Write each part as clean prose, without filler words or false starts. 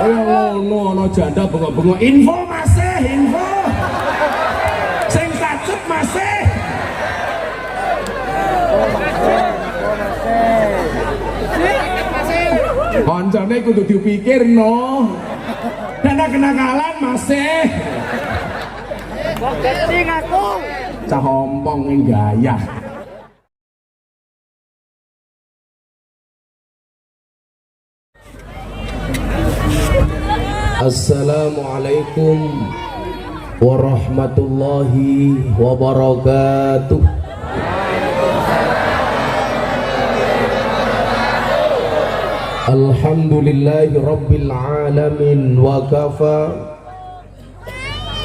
ngono ana janda bengok-bengok info masih info sing sacet masih koncone kudu dipikir no dana kenakalan masih Keting aku. cah ompong yang gaya. Assalamualaikum warahmatullahi wabarakatuh. Alhamdulillahi rabbil alamin wa kafa.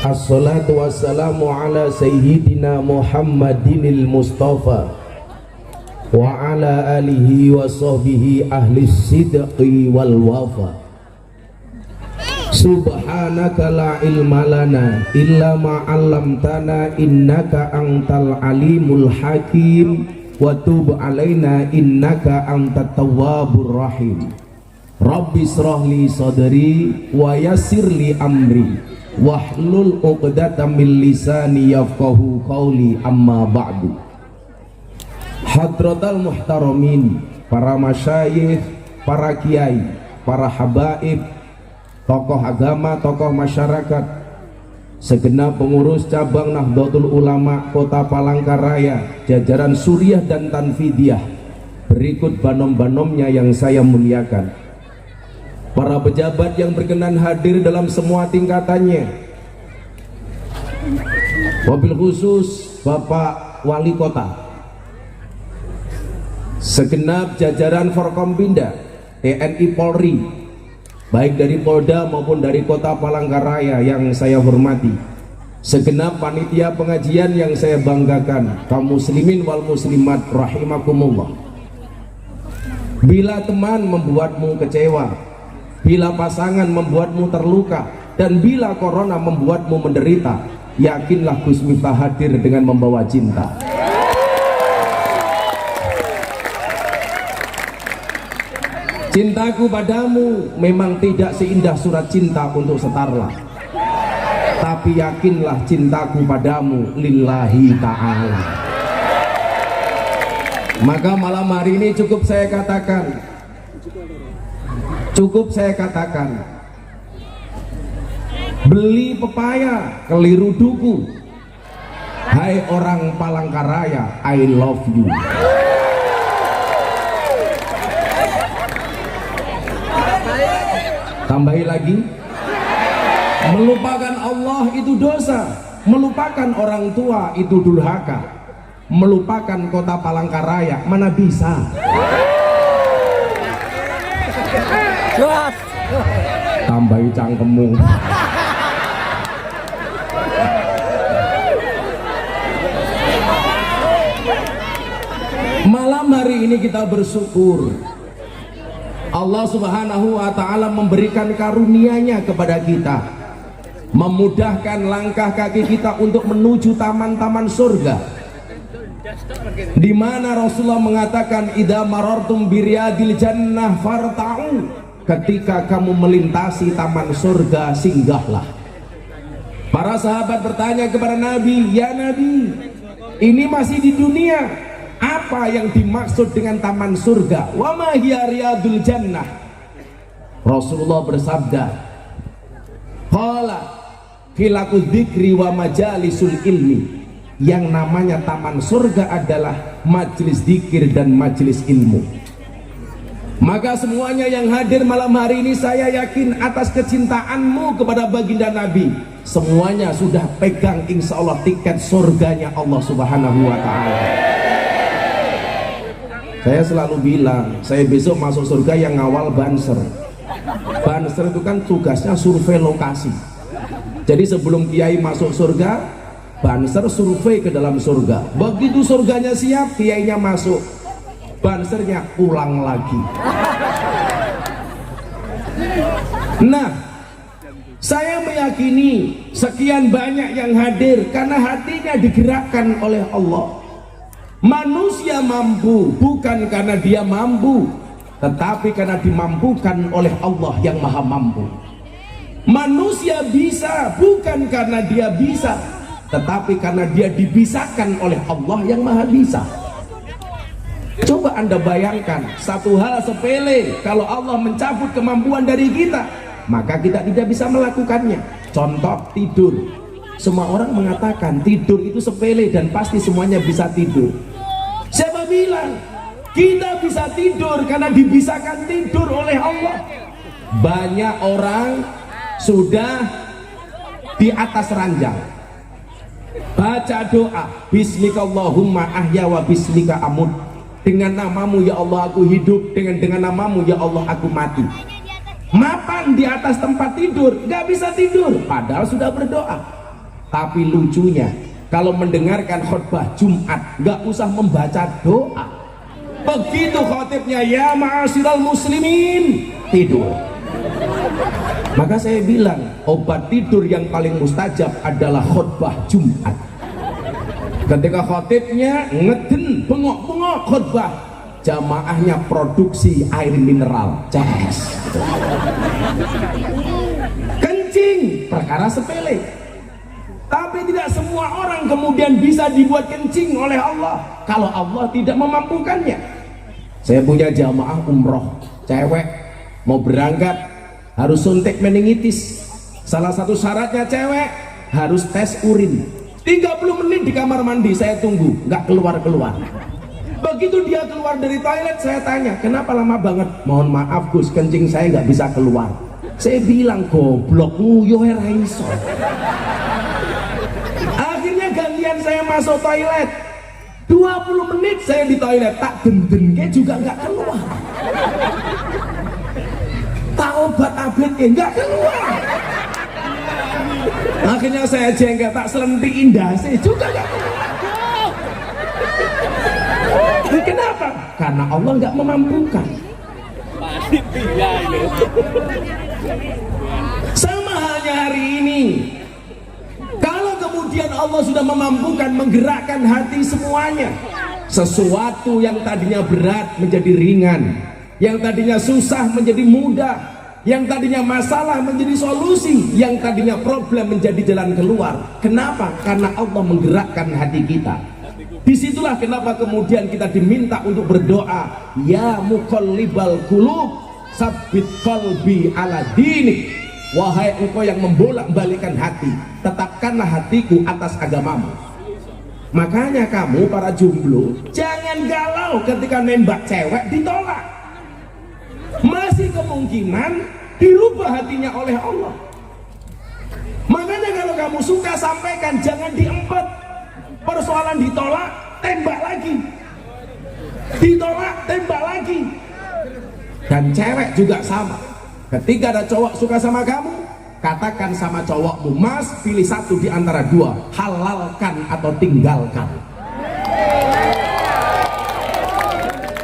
Assalatu wassalamu ala sayyidina Muhammadinil Mustafa wa ala alihi wa sahbihi ahli sidqi wal wafa. Subhanaka la ilma lana illa ma 'allamtana innaka antal alimul hakim wa tub alaina innaka antat tawwabur rahim. Rabbi shrah li sadri wa yassir li amri wahlul 'uqdatam min lisani yafqahu qawli amma ba'du. Hadratal muhtaramin, para masyayikh, para kiai, para habaib, tokoh agama, tokoh masyarakat, segenap pengurus cabang Nahdlatul Ulama Kota Palangkaraya, jajaran Suriah dan Tanfidiyah, berikut banom-banomnya yang saya muliakan. Para pejabat yang berkenan hadir dalam semua tingkatannya, wabil khusus Bapak Wali Kota, segenap jajaran Forkompinda, TNI Polri, baik dari Polda maupun dari Kota Palangkaraya yang saya hormati, segenap panitia pengajian yang saya banggakan, kaum muslimin wal muslimat rahimakumullah. Bila teman membuatmu kecewa, bila pasangan membuatmu terluka, dan bila corona membuatmu menderita, yakinlah Gus Miftah hadir dengan membawa cinta. Cintaku padamu memang tidak seindah surat cinta untuk Setarlah, tapi yakinlah cintaku padamu lillahi ta'ala. Maka malam hari ini cukup saya katakan, beli pepaya keliru duku. Hai orang Palangkaraya, I love you. Tambahi lagi, melupakan Allah itu dosa, melupakan orang tua itu durhaka, melupakan Kota Palangkaraya mana bisa. Tambahi cangkemmu. Malam hari ini kita bersyukur Allah Subhanahu wa ta'ala memberikan karunia-Nya kepada kita, memudahkan langkah kaki kita untuk menuju taman-taman surga, di mana Rasulullah mengatakan idza marartum biriyadil jannah farta'u, ketika kamu melintasi taman surga singgahlah. Para sahabat bertanya kepada Nabi, ya Nabi, ini masih di dunia, apa yang dimaksud dengan taman surga? Wa ma hiya riyadul jannah? Rasulullah bersabda, qala khilaku dzikri wa majalisul ilmi. Yang namanya taman surga adalah majelis zikir dan majelis ilmu. Maka semuanya yang hadir malam hari ini, saya yakin atas kecintaanmu kepada baginda Nabi, semuanya sudah pegang insya Allah tiket surganya Allah Subhanahu wa ta'ala. Saya selalu bilang, saya besok masuk surga yang ngawal Banser. Banser itu kan tugasnya survei lokasi. Jadi sebelum kiai masuk surga, Banser survei ke dalam surga. Begitu surganya siap, kiainya masuk, Bansernya pulang lagi. Nah, saya meyakini sekian banyak yang hadir karena hatinya digerakkan oleh Allah. Manusia mampu bukan karena dia mampu, tetapi karena dimampukan oleh Allah yang maha mampu. Manusia bisa bukan karena dia bisa, tetapi karena dia dibisakan oleh Allah yang maha bisa. Coba Anda bayangkan satu hal sepele, kalau Allah mencabut kemampuan dari kita, maka kita tidak bisa melakukannya. Contoh tidur. Semua orang mengatakan tidur itu sepele dan pasti semuanya bisa tidur. Siapa bilang? Kita bisa tidur karena dibisakan tidur oleh Allah. Banyak orang sudah di atas ranjang, baca doa, Bismikallahumma ahya wa bismika amut. Dengan namamu ya Allah aku hidup, dengan namamu ya Allah aku mati. Mapan di atas tempat tidur, gak bisa tidur, padahal sudah berdoa. Tapi lucunya, kalau mendengarkan khutbah Jumat, gak usah membaca doa. Begitu khotibnya, ya ma'asyiral muslimin, tidur. Maka saya bilang, obat tidur yang paling mustajab adalah khutbah Jumat. Ketika khotibnya ngeden, bengok-bengok khutbah, jamaahnya produksi air mineral, CS. Kencing, perkara sepele. Tapi tidak semua orang kemudian bisa dibuat kencing oleh Allah kalau Allah tidak memampukannya. Saya punya jamaah umroh, cewek mau berangkat harus suntik meningitis. Salah satu syaratnya cewek harus tes urin. 30 menit di kamar mandi saya tunggu, nggak keluar-keluar. Begitu dia keluar dari toilet, saya tanya, kenapa lama banget? Mohon maaf Gus, kencing saya nggak bisa keluar. Saya bilang, goblok nguyo raiso. Akhirnya gantian saya masuk toilet. 20 menit saya di toilet, tak denden juga nggak keluar. Tak obat abetnya nggak keluar. Akhirnya saya jengkel, tak selentik indah sih juga nggak keluar. Kenapa? Karena Allah nggak memampukan. Sama halnya hari ini, kalau kemudian Allah sudah memampukan menggerakkan hati semuanya, sesuatu yang tadinya berat menjadi ringan, yang tadinya susah menjadi mudah, yang tadinya masalah menjadi solusi, yang tadinya problem menjadi jalan keluar. Kenapa? Karena Allah menggerakkan hati kita. Disitulah kenapa kemudian kita diminta untuk berdoa, ya muqallibal qulub sabbit qalbi ala dinik. Wahai engkau yang membolak-balikan hati, tetapkanlah hatiku atas agamamu. Makanya kamu para jomblo jangan galau ketika nembak cewek ditolak. Masih kemungkinan dirubah hatinya oleh Allah. Makanya kalau kamu suka sampaikan, jangan diempet. Persoalan ditolak, tembak lagi. Ditolak, tembak lagi. Dan cewek juga sama. Ketika ada cowok suka sama kamu, katakan sama cowokmu, mas pilih satu di antara dua, halalkan atau tinggalkan.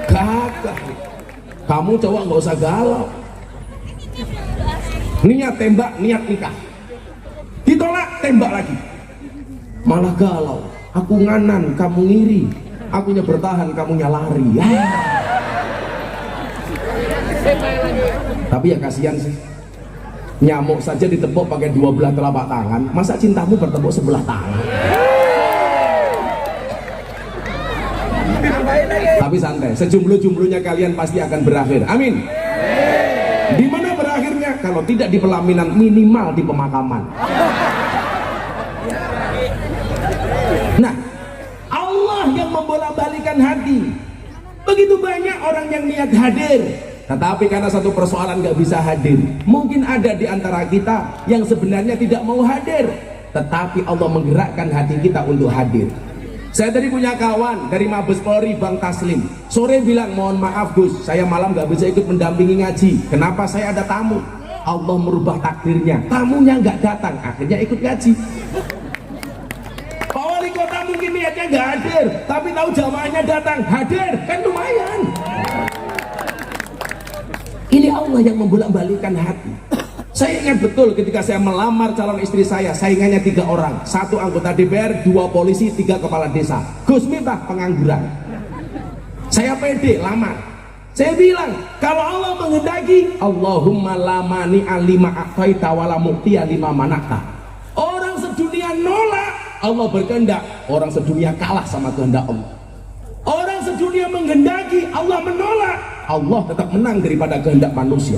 Gagah. Kamu cowok nggak usah galau. Niat tembak, niat nikah. Ditolak, tembak lagi. Malah galau. Aku nganan, kamu ngiri. Akunya bertahan, kamunya lari. Ya. Tapi ya kasihan sih. Nyamuk saja ditepuk pakai 12 telapak tangan. Masa cintamu bertepuk sebelah tangan? Tapi santai, sejomblo-jomblonya kalian pasti akan berakhir. Amin. Di mana berakhirnya? Kalau tidak di pelaminan, minimal di pemakaman. Nah, Allah yang membolak-balikan hati. Begitu banyak orang yang niat hadir, tetapi karena satu persoalan nggak bisa hadir. Mungkin ada di antara kita yang sebenarnya tidak mau hadir, tetapi Allah menggerakkan hati kita untuk hadir. Saya tadi punya kawan dari Mabes Polri, Bang Taslim. Sore bilang, mohon maaf Gus, saya malam nggak bisa ikut mendampingi ngaji. Kenapa? Saya ada tamu. Allah merubah takdirnya, tamunya nggak datang, akhirnya ikut ngaji. Pak Wali Kota mungkin niatnya nggak hadir, tapi tahu jamaahnya datang, hadir, kan lumayan. Ini Allah yang membolak-balikan hati. Saya ingat betul ketika saya melamar calon istri saya, saingannya 3 orang, 1 anggota DPR, 2 polisi, 3 kepala desa. Gus Miftah pengangguran. Saya pede lamar. Saya bilang, kalau Allah menghendaki, Allahumma la mani'a lima a'taita wa la mu'tiya lima mana'ta. Orang sedunia nolak, Allah berkehendak, orang sedunia kalah sama kehendak Allah. Orang sedunia menghendaki, Allah menolak, Allah tetap menang daripada kehendak manusia.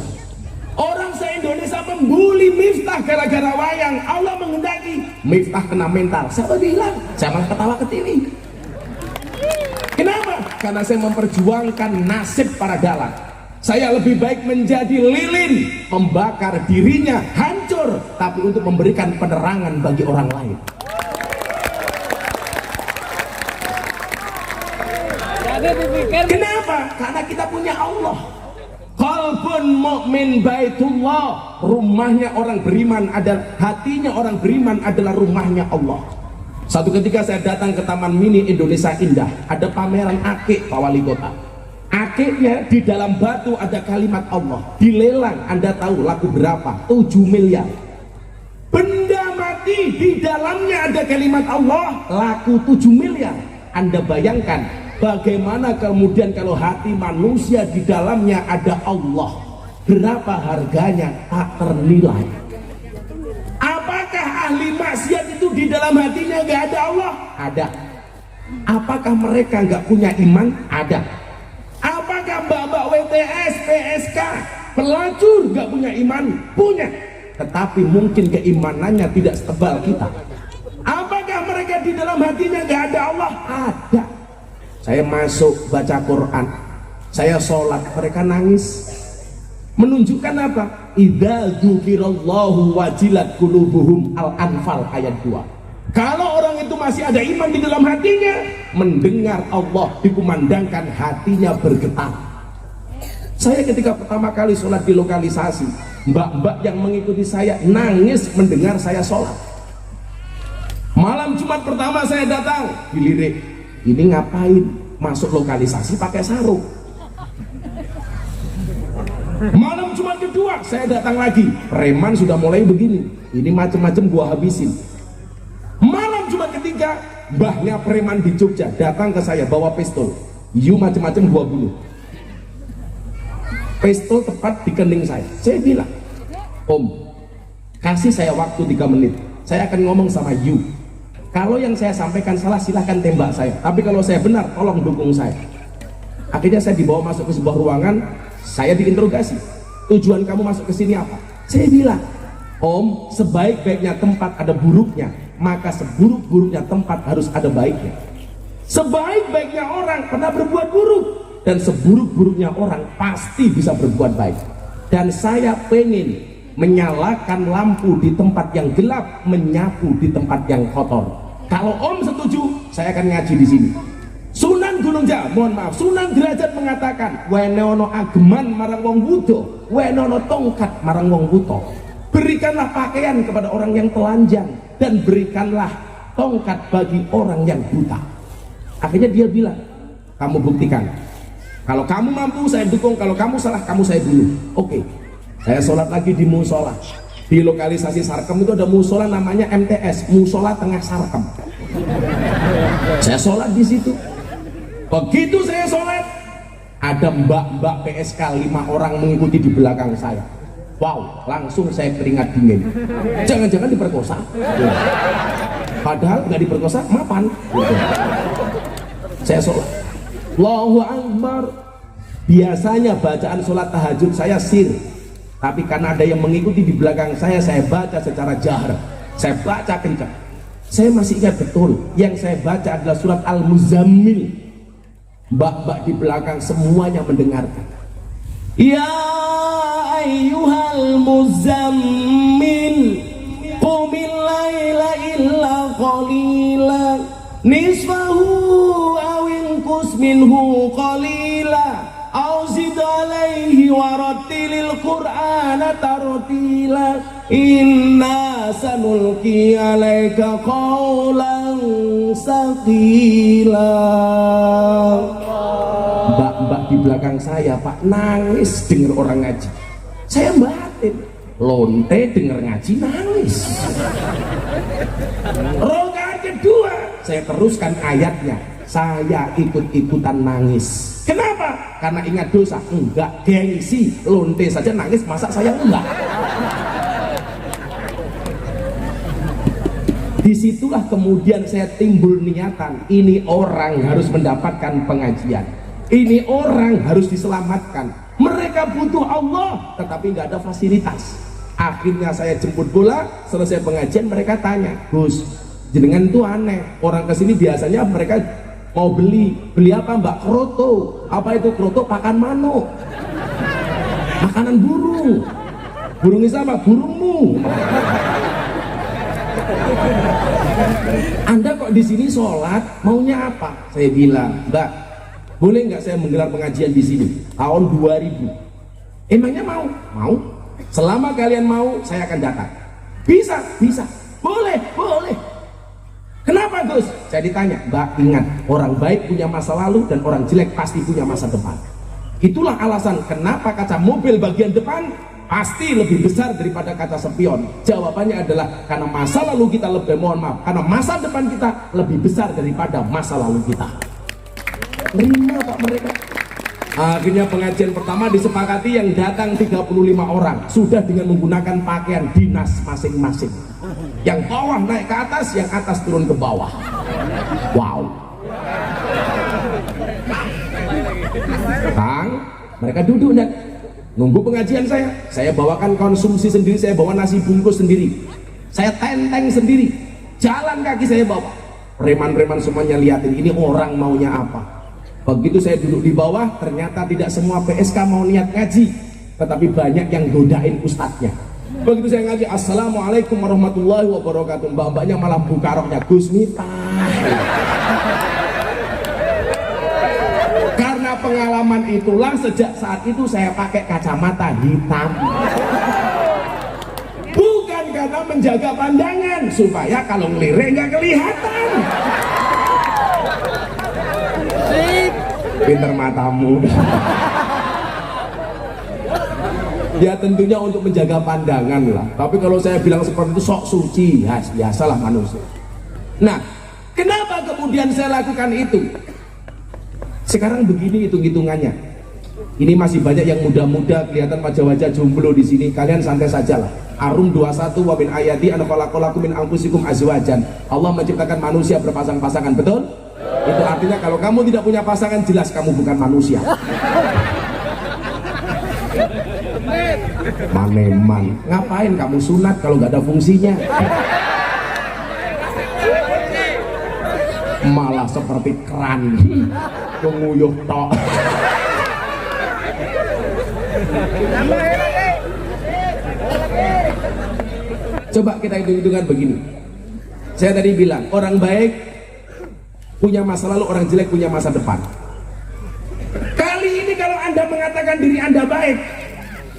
Orang se-Indonesia membuli Miftah gara-gara wayang, Allah menghendaki, Miftah kena mental. Siapa bilang? Jangan ketawa ke TV. Kenapa? Karena saya memperjuangkan nasib para dalang. Saya lebih baik menjadi lilin, membakar dirinya hancur, tapi untuk memberikan penerangan bagi orang lain. Kenapa? Karena kita punya Allah. Qalbun mu'min baitullah. Rumahnya orang beriman adalah, hatinya orang beriman adalah rumahnya Allah. Satu ketika saya datang ke Taman Mini Indonesia Indah, ada pameran akik Pak Wali Kota. Akiknya di dalam batu ada kalimat Allah. Dilelang, Anda tahu laku berapa? 7 miliar. Benda mati di dalamnya ada kalimat Allah, laku 7 miliar. Anda bayangkan bagaimana kemudian kalau hati manusia di dalamnya ada Allah, berapa harganya tak ternilai. Apakah ahli maksiat itu di dalam hatinya gak ada Allah? Ada. Apakah mereka gak punya iman? Ada. Apakah mbak-mbak WTS, PSK, pelacur gak punya iman? Punya. Tetapi mungkin keimanannya tidak setebal kita. Apakah mereka di dalam hatinya gak ada Allah? Ada. Saya masuk baca Quran, saya sholat, mereka nangis. Menunjukkan apa? Idza dzukirallahu wajilat qulubuhum, Al-Anfal ayat 2. Kalau orang itu masih ada iman di dalam hatinya, mendengar Allah dikumandangkan, hatinya bergetar. Saya ketika pertama kali sholat di lokalisasi, mbak-mbak yang mengikuti saya nangis mendengar saya sholat. Malam Jumat pertama saya datang, dilirik, ini ngapain masuk lokalisasi pakai sarung? Malam Jumat kedua saya datang lagi, preman sudah mulai begini, ini macam-macam gua habisin. Malam Jumat ketiga, mbahnya preman di Jogja datang ke saya bawa pistol, you macam-macam gua bunuh. Pistol tepat di kening saya. Saya bilang, Om, kasih saya waktu 3 menit, saya akan ngomong sama you. Kalau yang saya sampaikan salah, silahkan tembak saya, tapi kalau saya benar, tolong dukung saya. Akhirnya saya dibawa masuk ke sebuah ruangan, saya diinterogasi, tujuan kamu masuk ke sini apa? Saya bilang, Om, sebaik-baiknya tempat ada buruknya, maka seburuk-buruknya tempat harus ada baiknya. Sebaik-baiknya orang pernah berbuat buruk, dan seburuk-buruknya orang pasti bisa berbuat baik. Dan saya pengen menyalakan lampu di tempat yang gelap, menyapu di tempat yang kotor. Kalau Om setuju, saya akan ngaji di sini. Sunan Gunung Jaya, mohon maaf, Sunan Derajat mengatakan, wene ono ageman marang wong wudo, wene ono tongkat marang wong wuto. Berikanlah pakaian kepada orang yang telanjang, dan berikanlah tongkat bagi orang yang buta. Akhirnya dia bilang, kamu buktikan. Kalau kamu mampu, saya dukung. Kalau kamu salah, kamu saya bunuh. Oke. Saya sholat lagi di musola. Di lokalisasi Sarkem itu ada musola namanya MTS, Musola Tengah Sarkem. Saya sholat di situ. Begitu saya sholat, ada mbak-mbak PSK 5 orang mengikuti di belakang saya. Wow, langsung saya keringat dingin. Jangan-jangan diperkosa. Ya. Padahal nggak diperkosa, mapan. Gitu. Saya sholat. Allahu Akbar. Biasanya bacaan sholat tahajud saya sir, tapi karena ada yang mengikuti di belakang saya baca secara jahar. Saya baca kencang. Saya masih ingat betul, yang saya baca adalah surat Al-Muzammil. Mbak-mbak di belakang semuanya mendengarkan. Ya ayyuhal muzammil, qumil laila illa qalila, nisfahu awin kus minhu qalila, auzid alaihi warattilil qur'ana tartila, inna sanulqi alaika qawlan saqila. Mbak-mbak di belakang saya, Pak, nangis denger orang ngaji. Saya batin, lonte denger ngaji nangis. Rakaat kedua saya teruskan ayatnya, saya ikut-ikutan nangis. Kenapa? Karena ingat dosa? Enggak, gengsi. Lonte saja nangis, masa saya enggak? Disitulah kemudian saya timbul niatan, ini orang harus mendapatkan pengajian, ini orang harus diselamatkan. Mereka butuh Allah tetapi nggak ada fasilitas. Akhirnya saya jemput bola, selesai pengajian mereka tanya, Gus, jenengan tuh aneh, orang kesini biasanya mereka mau beli apa mbak? Kroto. Apa itu kroto? Pakan manuk, makanan burung. Burungnya sama burungmu. Anda kok di sini sholat maunya apa? Saya bilang, Mbak, boleh nggak saya menggelar pengajian di sini tahun 2000? Emangnya mau? Mau. Selama kalian mau, saya akan datang. Bisa, bisa. Boleh, boleh. Kenapa Gus? Saya ditanya, Mbak, ingat, orang baik punya masa lalu dan orang jelek pasti punya masa depan. Itulah alasan kenapa kaca mobil bagian depan pasti lebih besar daripada kaca spion. Jawabannya adalah karena masa lalu kita lebih, mohon maaf, karena masa depan kita lebih besar daripada masa lalu kita. Terima Pak mereka. Akhirnya pengajian pertama disepakati yang datang 35 orang sudah dengan menggunakan pakaian dinas masing-masing. Yang bawah naik ke atas, yang atas turun ke bawah. Wow. Kang, mereka duduk dan nunggu pengajian saya. Saya bawakan konsumsi sendiri, saya bawa nasi bungkus sendiri, saya tenteng sendiri, jalan kaki saya bawa. Preman-preman semuanya liatin, ini orang maunya apa. Begitu saya duduk di bawah, ternyata tidak semua PSK mau niat ngaji, tetapi banyak yang godain ustadznya. Begitu saya ngaji, Assalamualaikum warahmatullahi wabarakatuh, mbak-mbaknya malah buka roknya, Gus Miftah. Karena pengalaman itulah sejak saat itu saya pakai kacamata hitam. Bukan karena menjaga pandangan, supaya kalau ngelirik nggak kelihatan. Pinter matamu. Ya tentunya untuk menjaga pandangan lah. Tapi kalau saya bilang seperti itu sok suci, ya biasalah manusia. Nah, kenapa kemudian saya lakukan itu? Sekarang begini hitung-hitungannya. Ini masih banyak yang muda-muda, kelihatan wajah-wajah jomblo di sini. Kalian santai saja lah. Arum 21 wa min ayati an khalaqalakum min anfusikum azwajan. Allah menciptakan manusia berpasang-pasangan, betul? Itu artinya kalau kamu tidak punya pasangan, jelas kamu bukan manusia. Maneman, ngapain kamu sunat kalau nggak ada fungsinya? Malah seperti keran, penguyuh tok. Coba kita hitung-hitungan begini. Saya tadi bilang orang baik punya masa lalu, orang jelek punya masa depan. Kali ini kalau Anda mengatakan diri Anda baik,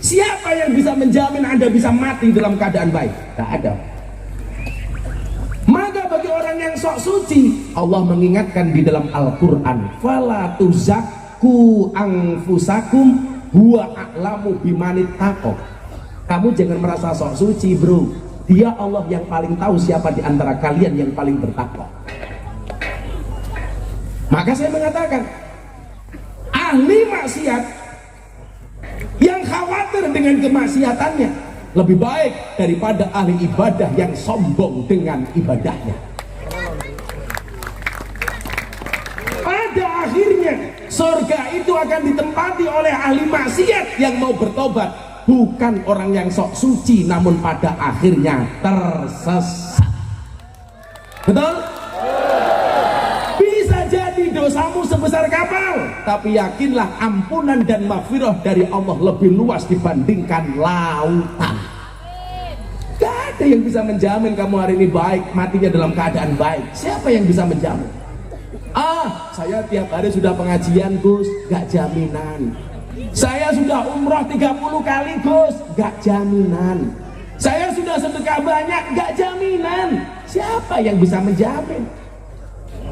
siapa yang bisa menjamin Anda bisa mati dalam keadaan baik? Tak ada. Maka bagi orang yang sok suci, Allah mengingatkan di dalam Al-Quran, fala tuzakku anfusakum huwa a'lamu bimanit taqwa. Kamu jangan merasa sok suci bro, dia Allah yang paling tahu siapa di antara kalian yang paling bertakwa. Maka saya mengatakan, ahli maksiat yang khawatir dengan kemaksiatannya lebih baik daripada ahli ibadah yang sombong dengan ibadahnya. Pada akhirnya surga itu akan ditempati oleh ahli maksiat yang mau bertobat, bukan orang yang sok suci namun pada akhirnya tersesat. Betul? Dosamu sebesar kapal, tapi yakinlah ampunan dan maghfirah dari Allah lebih luas dibandingkan lautan. Gak ada yang bisa menjamin kamu hari ini baik, matinya dalam keadaan baik. Siapa yang bisa menjamin? Saya tiap hari sudah pengajian Gus, gak jaminan. Saya sudah umroh 30 kali Gus, gak jaminan. Saya sudah sedekah banyak, gak jaminan. Siapa yang bisa menjamin?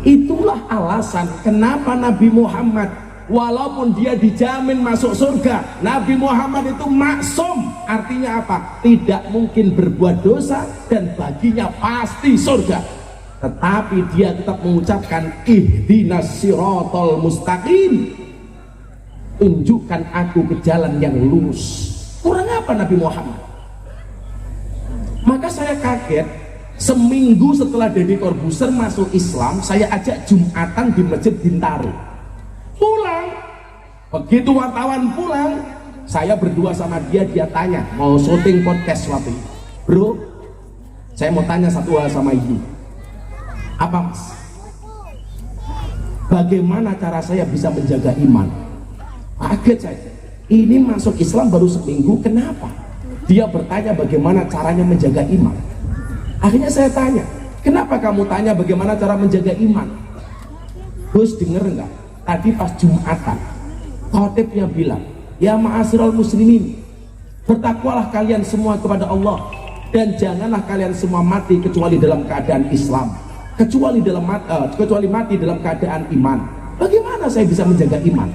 Itulah alasan kenapa Nabi Muhammad walaupun dia dijamin masuk surga, Nabi Muhammad itu maksum. Artinya apa? Tidak mungkin berbuat dosa dan baginya pasti surga. tetapi dia tetap mengucapkan ihdinas siratal mustaqim, tunjukkan aku ke jalan yang lurus. Kurang apa Nabi Muhammad? Maka saya kaget, seminggu setelah Deddy Corbuzier masuk Islam, saya ajak Jumatan di Masjid Bintaro. Pulang, begitu wartawan pulang, saya berdua sama dia tanya, mau syuting podcast waktu itu. Bro, saya mau tanya satu hal sama ibu. Apa mas? Bagaimana cara saya bisa menjaga iman? Kaget saya. Ini masuk Islam baru seminggu, kenapa? Dia bertanya bagaimana caranya menjaga iman. Akhirnya saya tanya, kenapa kamu tanya bagaimana cara menjaga iman? Gus, denger enggak? Tadi pas Jumatan, khotibnya bilang, ya ma'asyiral muslimin, bertakwalah kalian semua kepada Allah, dan janganlah kalian semua mati kecuali dalam keadaan Islam, kecuali mati dalam keadaan iman. Bagaimana saya bisa menjaga iman?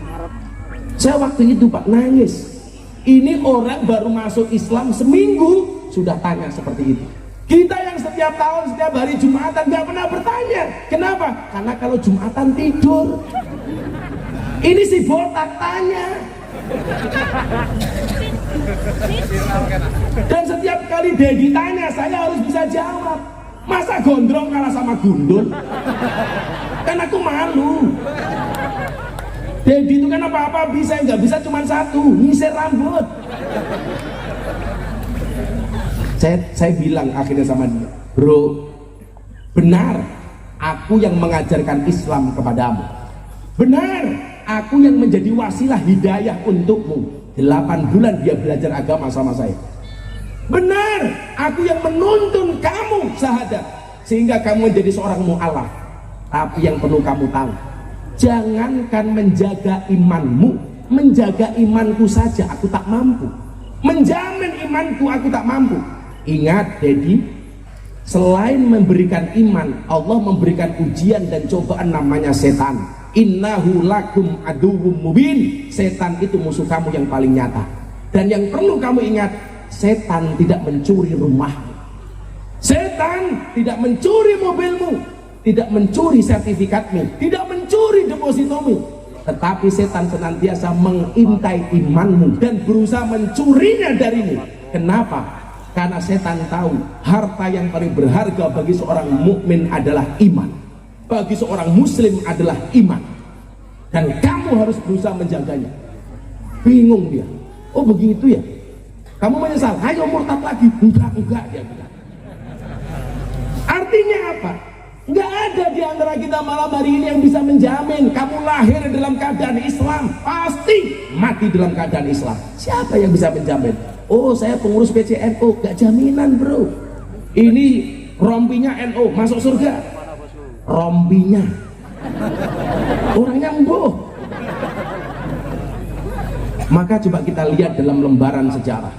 Saya waktu itu Pak nangis. Ini orang baru masuk Islam seminggu sudah tanya seperti itu. Kita yang setiap tahun setiap hari Jumatan nggak pernah bertanya. Kenapa? Karena kalau Jumatan tidur. Ini si botak tanya. Dan setiap kali Dedi tanya, saya harus bisa jawab. Masa gondrong kalah sama gundul? Kan aku malu. Dedi itu kan apa-apa bisa, nggak bisa cuma satu, nyisir rambut. Saya bilang akhirnya sama dia, bro, benar aku yang mengajarkan Islam kepadamu. Benar, aku yang menjadi wasilah hidayah untukmu. 8 bulan dia belajar agama sama saya. Benar, aku yang menuntun kamu syahadat sehingga kamu menjadi seorang mu'alaf. Tapi yang perlu kamu tahu, jangankan menjaga imanmu, menjaga imanku saja aku tak mampu. Menjamin imanku aku tak mampu. Ingat Dedi, selain memberikan iman, Allah memberikan ujian dan cobaan namanya setan. Innahu lakum aduwwum mubin. Setan itu musuh kamu yang paling nyata. Dan yang perlu kamu ingat, setan tidak mencuri rumahmu, setan tidak mencuri mobilmu, tidak mencuri sertifikatmu, tidak mencuri depositomu, tetapi setan senantiasa mengintai imanmu dan berusaha mencurinya darimu. Kenapa? Karena setan tahu harta yang paling berharga bagi seorang mukmin adalah iman, bagi seorang muslim adalah iman, dan kamu harus berusaha menjaganya. Bingung dia, oh begitu ya, kamu menyesal, ayo murtad lagi. Enggak dia bilang. Artinya apa? Enggak ada di antara kita malam hari ini yang bisa menjamin kamu lahir dalam keadaan Islam, pasti mati dalam keadaan Islam. Siapa yang bisa menjamin? Oh, saya pengurus PCNU, gak jaminan bro. Ini rompinya NU masuk surga. Rompinya, orangnya embuh. Maka coba kita lihat dalam lembaran sejarah.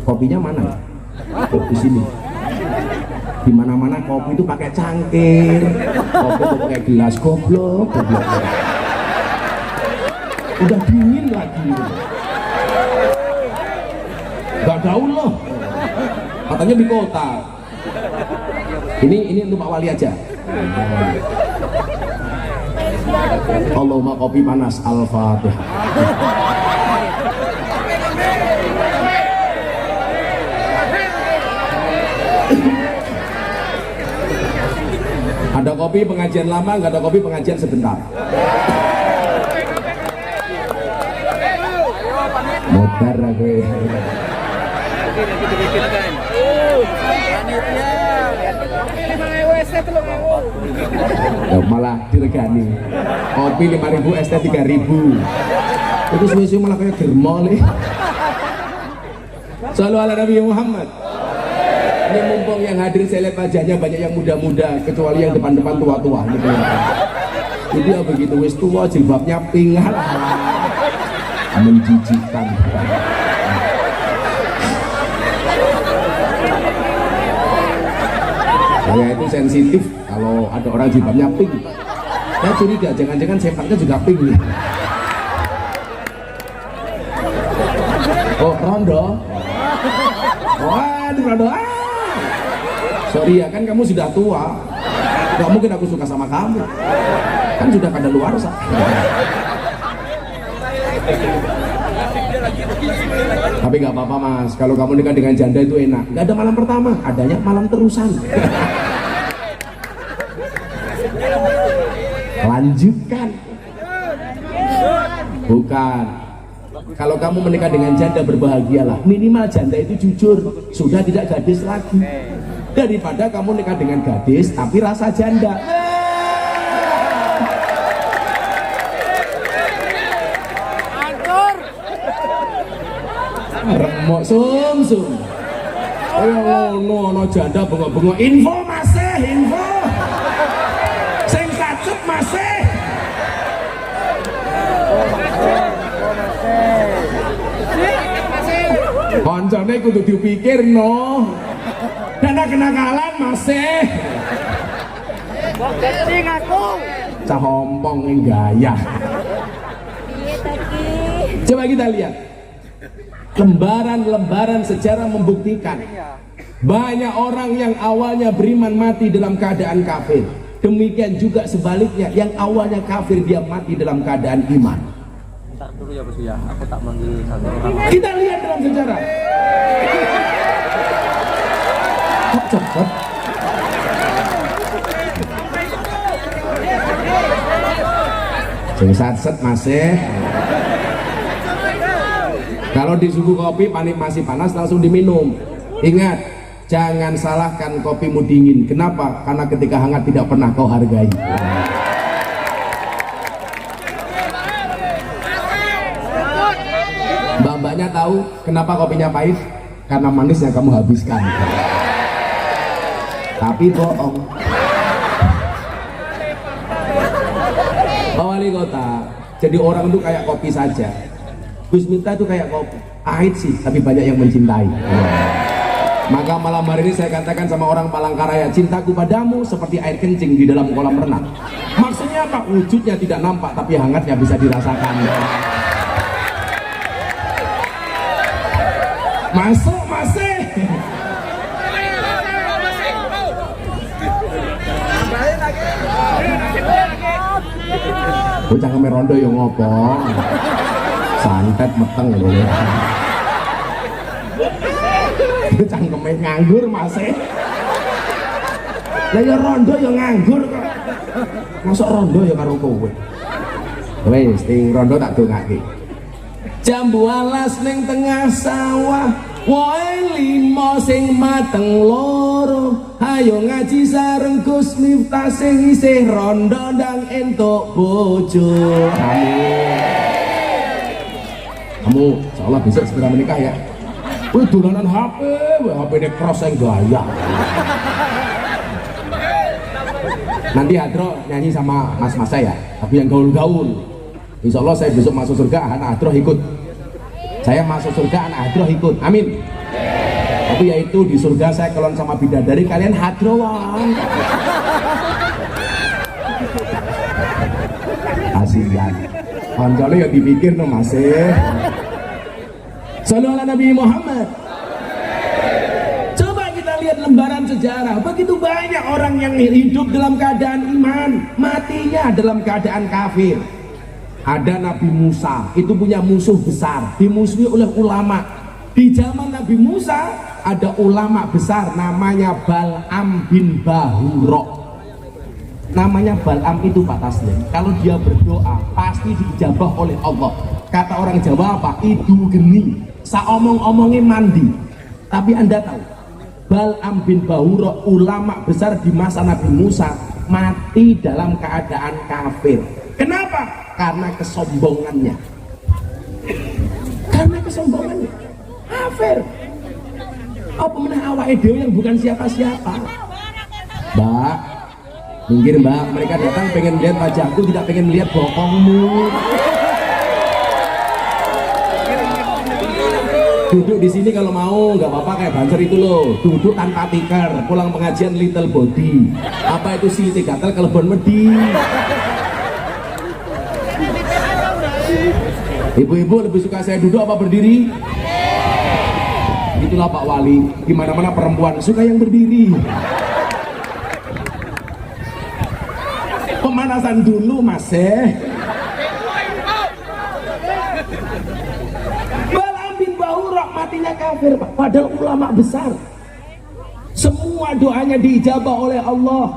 Kopinya mana? Oh, di sini. Di mana-mana kopi itu pakai cangkir, kopi itu pakai gelas, goblok. Udah dingin lagi. Gak gaul loh. Katanya di kota. Ini untuk Pak Wali aja. Allahumma kopi panas, Al-Fatihah. Ada kopi pengajian lama, nggak ada kopi pengajian sebentar. Motor aku. Ya, malah diregani. Kopi 5.000, ST 3.000. Itu suwe-suwe malah kayak germol. Shallu ala Nabi Muhammad. Ini mumpung yang hadir saya lihat wajahnya banyak yang muda-muda, kecuali yang depan-depan tua-tua gitu ya. Jadi ya begitu wis tua jilbabnya pink, menjijikkan. Saya itu sensitif kalau ada orang jilbabnya pink. Saya curiga jangan-jangan sempaknya juga pink nih. Oh, rondo. Wah, di rondo. Sorry ya, kan kamu sudah tua. Gak mungkin aku suka sama kamu, kan sudah kadaluarsa. Tapi gak apa-apa mas, kalau kamu nikah dengan janda itu enak, gak ada malam pertama, adanya malam terusan. Lanjutkan. Bukan. Kalau kamu menikah dengan janda, berbahagialah. Minimal janda itu jujur, sudah tidak gadis lagi. Daripada kamu nikah dengan gadis tapi rasa janda. Remok sum. Ono janda bengok-bengok. Info masih, info. Sing sacet masih. Koncone kudu dipikir no. Dana kenakalan masih. Kok kecing aku. Cah ompong yang gaya. Coba kita lihat. Lembaran-lembaran sejarah membuktikan banyak orang yang awalnya beriman mati dalam keadaan kafir. Demikian juga sebaliknya, yang awalnya kafir dia mati dalam keadaan iman. Bentar dulu ya bos ya, aku tak manggil satu orang. Kita lihat dalam sejarah. Kok cepet? Sing satset masih. Kalau disuguh kopi masih panas langsung diminum. Ingat, jangan salahkan kopimu dingin. Kenapa? Karena ketika hangat tidak pernah kau hargai. Mbak-mbaknya tahu kenapa kopinya pahit? Karena manis yang kamu habiskan. Tapi bohong. Pak Wali Kota, jadi orang itu kayak kopi saja. Gus Miftah itu kayak kopi, pahit sih, tapi banyak yang mencintai. Maka malam hari ini saya katakan sama orang Palangkaraya, cintaku padamu seperti air kencing di dalam kolam renang. Maksudnya apa? Wujudnya tidak nampak, tapi hangatnya bisa dirasakan. Masuk, masih. Bocah kemerondo yang ngopo. Santet meteng lho. Cangkeme nganggur masih. Lah ya rondo ya nganggur kok. Mosok rondo ya karo kowe. Wis ting rondo tak dongake. Jambu alas ning tengah sawah, woe limo sing mateng loro. Ayo ngaji sareng Gus Miftah sing isih rondo ndang entuk bojo. Kamu insyaallah besok segera menikah ya. Wih dolanan HP, HP-nya cross yang gaya. Nanti Hadro nyanyi sama mas-mas saya, tapi yang gaul-gaul. Insya Allah saya besok masuk surga, anak Hadro ikut. Saya masuk surga, anak Hadro ikut. Amin. Tapi yaitu di surga saya kelon sama bidadari, kalian Hadroan. Kasihan. Koncolnya yang dipikir no masih. Sallallahu Nabi Muhammad. Coba kita lihat lembaran sejarah. Begitu banyak orang yang hidup dalam keadaan iman, matinya dalam keadaan kafir. Ada Nabi Musa, itu punya musuh besar, dimusuhi oleh ulama. Di zaman Nabi Musa ada ulama besar namanya Bal'am bin Bahura. Namanya Bal'am itu Pak Taslim, kalau dia berdoa pasti dijabah oleh Allah. Kata orang Jawa apa? Idu geni, saomong-omongnya mandi. Tapi Anda tahu Bal'am bin Bahura, ulama besar di masa Nabi Musa, mati dalam keadaan kafir. Kenapa? Karena kesombongannya. Karena kesombongannya kafir. Apa meneh awake dhewe yang bukan siapa-siapa. Mbak, minggir Mbak, mereka datang pengen lihat wajahku, tidak pengen lihat bokongmu. Duduk di sini kalau mau, nggak apa-apa kayak Banser itu loh. Duduk tanpa tikar, pulang pengajian little body. Apa itu sih gatel kelebon medi. Ibu-ibu lebih suka saya duduk apa berdiri? Itulah Pak Wali, dimana-mana perempuan suka yang berdiri. pemanasan dulu Mas. Balaam bin Ba'urah matinya kafir, Pak. Padahal ulama besar. Semua doanya diijabah oleh Allah,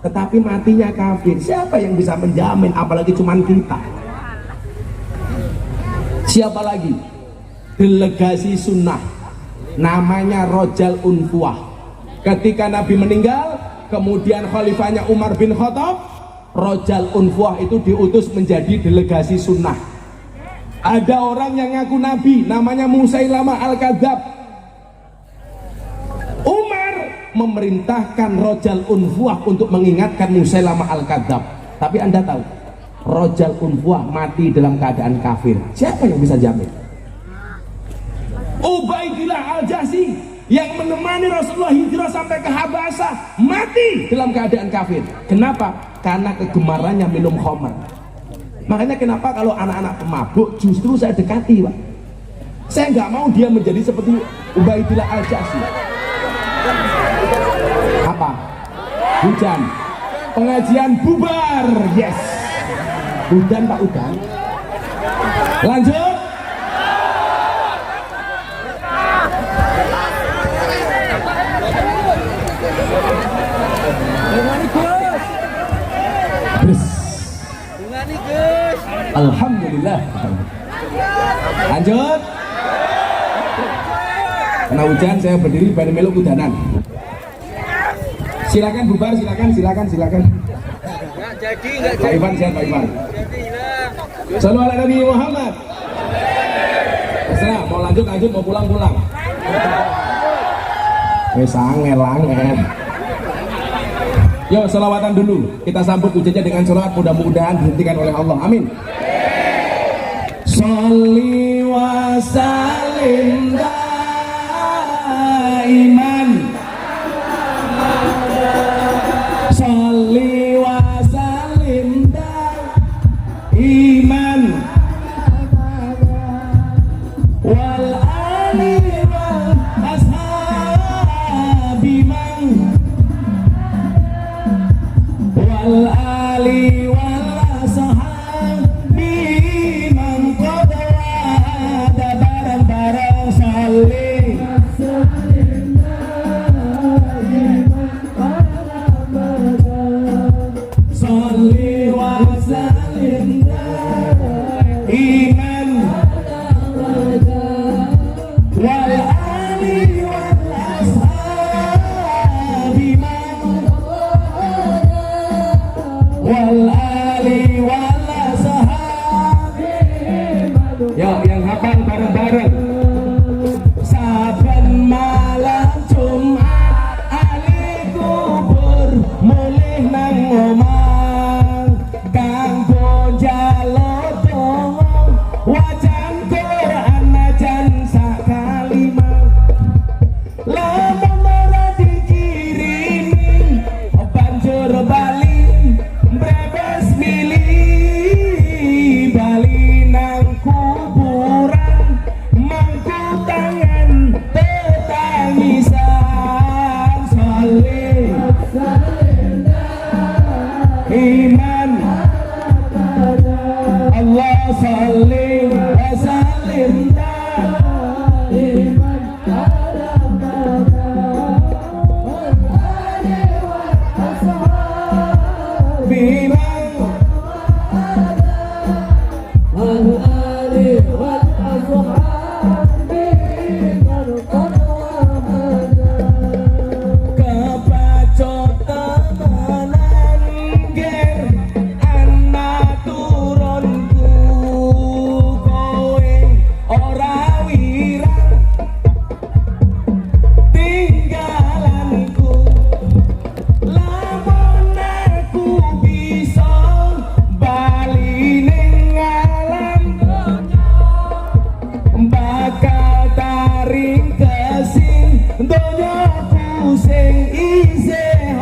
tetapi matinya kafir. Siapa yang bisa menjamin, apalagi cuman kita? Siapa lagi? Delegasi sunnah namanya Rojal Unfuah. Ketika Nabi meninggal, kemudian khalifahnya Umar bin Khattab, Rojal Unfuah itu diutus menjadi delegasi sunnah. Ada orang yang ngaku Nabi namanya Musailamah Al-Kadzab. Umar memerintahkan Rojal Unfuah untuk mengingatkan Musailamah Al-Kadzab. Tapi Anda tahu, Rojal Unfuah mati dalam keadaan kafir. Siapa yang bisa jamin? Ubaidillah Al-Jasi yang menemani Rasulullah hijrah sampai ke Habasah mati dalam keadaan kafir. Kenapa? Karena kegemarannya minum khamar. Makanya kenapa kalau anak-anak pemabuk justru saya dekati, Pak. Saya nggak mau dia menjadi seperti Ubaidillah Al-Jasi. Apa? Hujan. Pengajian bubar. Yes. Udan Pak, udan. Lanjut. Alhamdulillah. Lanjut. Karena hujan saya berdiri pada meluk udanan. Silakan bubar, silakan. Nggak jadi. Pak Ivan, siap Pak Ivan. Shallu ala Nabi Muhammad. Terserah, mau lanjut, mau pulang. Wes angel. Yo, selawatan dulu. Kita sambut hujannya dengan sholawat, mudah-mudahan dihentikan oleh Allah. Amin. Sholli wa sallim daiman. Sholli wa sallim daiman. Wal ali wal ashabi man. Wal ali wal ashabi man qad wa'ada barang-barang salih. Salih wa sallim iman. Wal ali wal ashabi man. Wal ali wal ashabi. Yo, yang hafal bareng-bareng. Saben malam Jumat ali kubur mulih nang omah kanggo njaluk donga wajan Quran najan sakalimah. Lamun ora dikirimi banjur bali mbrebes milih bali nang kuburan mangku tangan tetangisan. Salih iman. Allah salih wa sallim iman. Biman wal ali wal ashabi man qad wa'ada. Kepacut temenan ger anak turunku kowe ora wirang tinggalanku. Lamun aku bisa bali ning alam donya bakal taring kesing donyaku sing isih